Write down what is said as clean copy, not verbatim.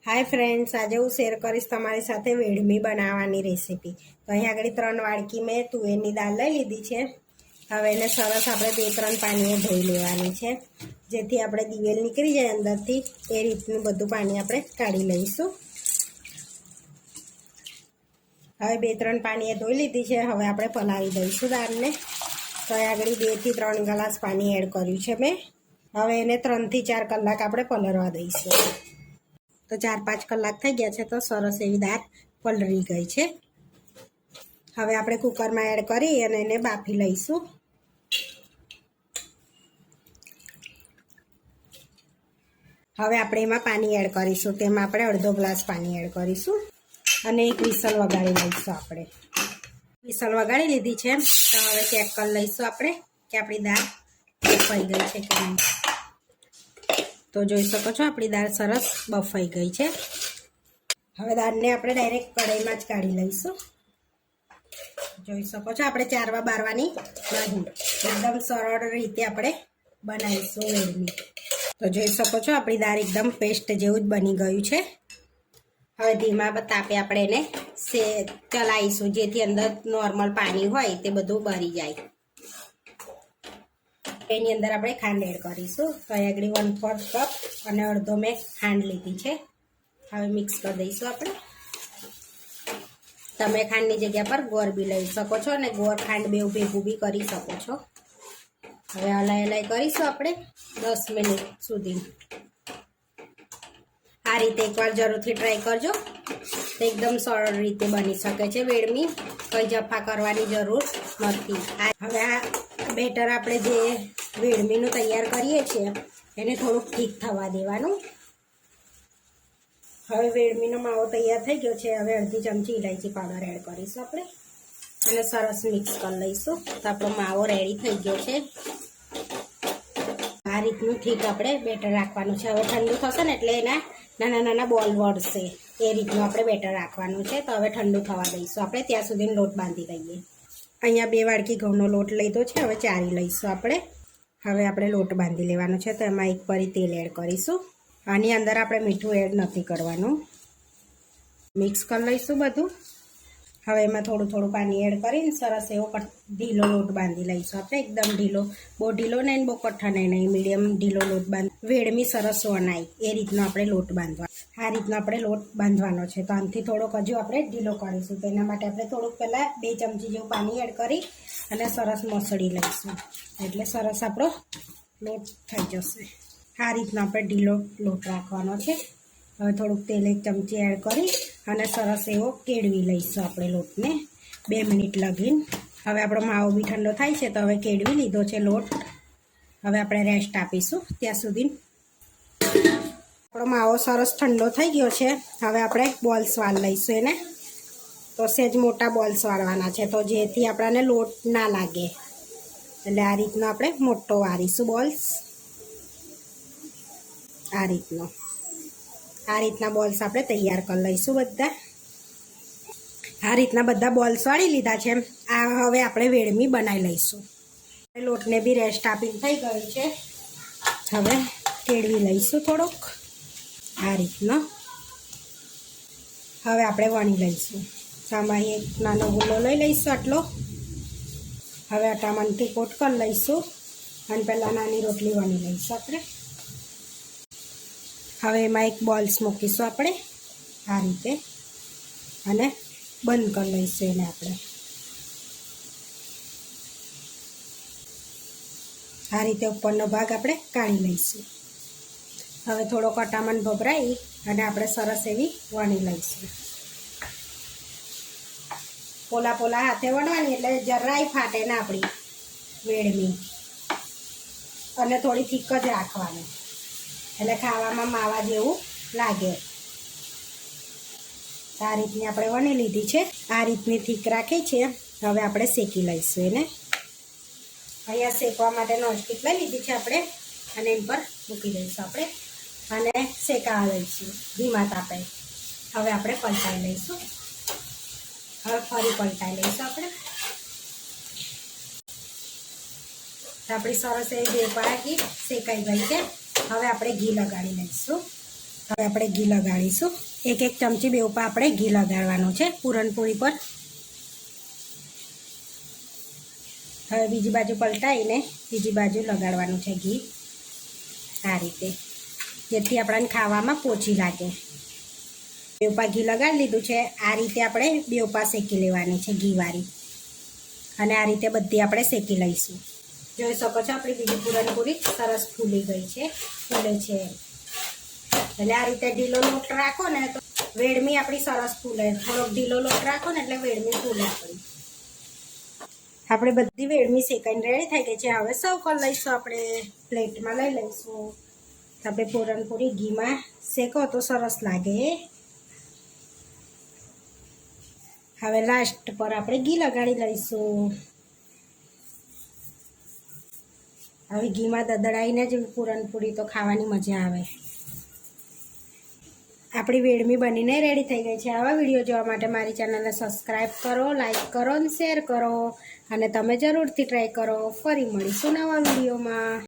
Hi friends, आज हूँ शेर करीश तमारी साथे वेडमी बनाववानी रेसिपी। तो अहीं आगळ 3 वाड़की में तुवेरनी दाळ लई लीधी छे। हवे एने सरस आपणे 2-3 पाणीए धोई लेवानी छे, जेथी आपणे दिवेल નીકળી જાય अंदरथी ए રીતનું બધું પાણી આપણે કાઢી લઈશું। હવે 2-3 પાણીએ ધોઈ લીધી છે। હવે આપણે પલાળી દઈશું દાળને। તો આગળ 2 થી 3 ગ્લાસ પાણી એડ કર્યું છે મેં। હવે એને 3 થી 4 કલાક આપણે પલળવા દઈશું। तो 4-5 કલાક થઈ ગયા છે। તો સરસ એવી દાળ પલળી ગઈ છે। હવે આપણે કુકરમાં એડ કરી અને એને બાફી લઈશું। હવે આપણે એમાં પાણી એડ કરીશું। તેમાં આપણે અડધો ગ્લાસ પાણી એડ કરીશું અને એક વિસલ વગાડી લઈશું। આપણે વિસલ વગાડી લીધી છે। તો હવે ચેક કરી લઈશું આપણે કે આપણી દાળ બફાઈ ગઈ છે કે નહીં। तो જોઈ શકો છો આપણી દાળ સરસ બફાઈ ગઈ છે। હવે દાળને આપણે ડાયરેક્ટ કઢાઈમાં જ કાઢી લઈશું। જોઈ શકો છો આપણે ચારવા બારવાની નહીં, એકદમ સરળ રીતે આપણે બનાવીશું વેડમી। તો જોઈ શકો છો આપણી દાળ એકદમ પેસ્ટ જેવું જ બની ગયું છે। હવે ધીમા તાપે આપણે એને ચલાવીશું, જેથી અંદર નોર્મલ પાણી હોય તે બધું બળી જાય। એની અંદર આપણે ખાંડ એડ કરીશું। તો આગળ 1/4 કપ અને અડધો મેં ખાંડ લીધી છે। હવે મિક્સ કરી દઈશું આપણે। તમે ખાંડની જગ્યા પર ગોળ બી લઈ શકો છો અને ગોળ ખાંડ બેવ ભેગું બી કરી શકો છો। હવે હલાઈ કરીશું આપણે 10 મિનિટ સુધી। આ રીતે એકવાર જરૂરથી ટ્રાય કરજો, તો એકદમ સરળ રીતે બની શકે છે વેડમી, કંઈ જફા કરવાની જરૂર નથી। હવે આ બેટર આપણે જે વેડમીનું તૈયાર કરીએ છીએ એને થોડુંક ઠીક થવા દેવાનું। હવે વેડમીનો માવો તૈયાર થઈ ગયો છે। હવે અડધી ચમચી ઇલાયચી પાવડર એડ કરીશું આપણે અને સરસ મિક્સ કરી લઈશું। તો આપણો માવો રેડી થઈ ગયો છે। આ રીતનું ઠીક આપણે બેટર રાખવાનું છે। હવે ઠંડુ થશે ને એટલે એના નાના નાના બોલ વળશે, એ રીતનું આપણે બેટર રાખવાનું છે। તો હવે ઠંડુ થવા દઈશું આપણે, ત્યાં સુધી લોટ બાંધી લઈએ। અહીંયા 2 વાડકી ઘઉંનો લોટ લીધો છે। હવે ચારી લઈશું આપણે। હવે આપણે લોટ બાંધી લેવાનો છે। તો એમાં 1 પરી તેલ એડ કરીશું। આની અંદર આપણે મીઠું એડ નથી કરવાનું। મિક્સ કરી લઈશું બધું। હવે એમાં થોડું થોડું પાણી એડ કરીને સરસ એવો ઢીલો લોટ બાંધી લઈશું આપણે। એકદમ ઢીલો, બહુ ઢીલો નહીં બહુ કઠણ નહીં, મીડિયમ ઢીલો લોટ વેડમી સરસ વણાય એ રીતનો આપણે લોટ બાંધવાનો। આ રીતનો આપણે લોટ બાંધવાનો છે। તો આનાથી થોડોક હજુ આપણે ઢીલો કરીશું। તો એના માટે આપણે થોડુંક પહેલાં 2 ચમચી જેવું પાણી એડ કરી અને સરસ મસળી લઈશું, એટલે સરસ આપણો લોટ થઈ જશે। આ રીતનો આપણે ઢીલો લોટ રાખવાનો છે। હવે થોડુંક તેલ 1 ચમચી એડ કરી અને સરસ એવો કેળવી લઈશું આપણે લોટને 2 મિનિટ લગીને। હવે આપણો માવો બી ઠંડો થાય છે। તો હવે કેળવી લીધો છે લોટ। હવે આપણે રેસ્ટ આપીશું ત્યાં સુધી। આપણો માવો સરસ ઠંડો થઈ ગયો છે। હવે આપણે બોલ્સ વાળી લઈશું એને। તો સહેજ મોટા બોલ્સ વાળવાના છે, તો જેથી આપણને લોટ ના લાગે, એટલે આ રીતનો આપણે મોટો વાળીશું બોલ્સ। આ રીતના બોલ્સ આપણે તૈયાર કરી લઈશું બધા। આ રીતના બધા બોલ્સ વાળી લીધા છે। આ હવે આપણે વેડમી બનાવી લઈશું। લોટને બી રેસ્ટ આપીને થઈ ગયું છે। હવે કેળવી લઈશું થોડોક આ રીતનો। હવે આપણે વણી લઈશું। સામાન્ય એક નાનો ગુલ્લો લઈ લઈશું આટલો। હવે અટામણથી કોટ કરી લઈશું અને પહેલાં નાની રોટલી વણી લઈશું આપણે। હવે એમાં એક બોલ્સ મૂકીશું આપણે આ રીતે અને બંધ કરી લઈશું એને આપણે। આ રીતે ઉપરનો ભાગ આપણે કાઢી લઈશું। હવે થોડો કટામણ ભભરાઈ અને આપણે સરસ એવી વણી લઈશું। પોલા પોલા હાથે વણવાની, એટલે જરાય ફાટે ના આપણી વેડમી, અને થોડી થીક જ રાખવાની, એટલે ખાવામાં માવા જેવું લાગે। આ રીતની આપણે વણી લીધી છે। આ રીતની થીક રાખી છે। હવે આપણે શેકી લઈશું એને। અહીંયા શેકવા માટે નોનસ્ટિક લઈ લીધી છે આપણે અને એની પર મૂકી દઈશું આપણે અને શેકાવા લઈશું ધીમા તાપે। હવે આપણે પલટાઈ લઈશું। હવે ફરી પલટાઈ લઈશું આપણે। આપણી સરસ એવી 2 બાજુ શેકાઈ ગઈ છે। હવે આપણે ઘી લગાડી લઈશું। હવે આપણે ઘી લગાડીશું. એક ચમચી બેવ પર આપણે ઘી લગાડવાનું છે પૂરણપૂરી પર. હવે બીજી બાજુ પલટાઈને બીજી બાજુ લગાડવાનું છે ઘી, આ રીતે, જેથી આપણને ખાવામાં પોચી લાગે. બેવપા ઘી લગાડી લીધું છે. આ રીતે આપણે બેવપા શેકી લેવાની છે ઘીવાળી, અને આ રીતે બધી આપણે શેકી લઈશું. જોઈ શકો છો આપણી બીજી પૂરણપૂરી સરસ ફૂલી ગઈ છે, ફૂલે છે. એટલે આ રીતે ઢીલો લોટ રાખો ને તો વેડમી આપણી સરસ ફૂલે. થોડોક ઢીલો લોટ રાખો ને એટલે વેડમી ફૂલે આપણી. આપણે બધી વેડમી શેકાઈને રેડી થઈ ગઈ છે. હવે સર્વ કરી લઈશું. આપણે પ્લેટમાં લઈ લઈશું. આપણે પૂરણપૂરી ઘીમાં શેકો તો સરસ લાગે. હવે લાસ્ટ પર આપણે ઘી લગાડી લઈશું. હવે ઘીમાં દદડાઈને જ પૂરણપૂરી તો ખાવાની મજા આવે. આપણી વેડમી બનીને રેડી થઈ ગઈ છે. આવા વિડીયો જોવા માટે મારી ચેનલને સબસ્ક્રાઈબ કરો, લાઈક કરો અને શેર કરો, અને તમે જરૂરથી ટ્રાય કરો. ફરી મળીશું નવા વિડીયોમાં.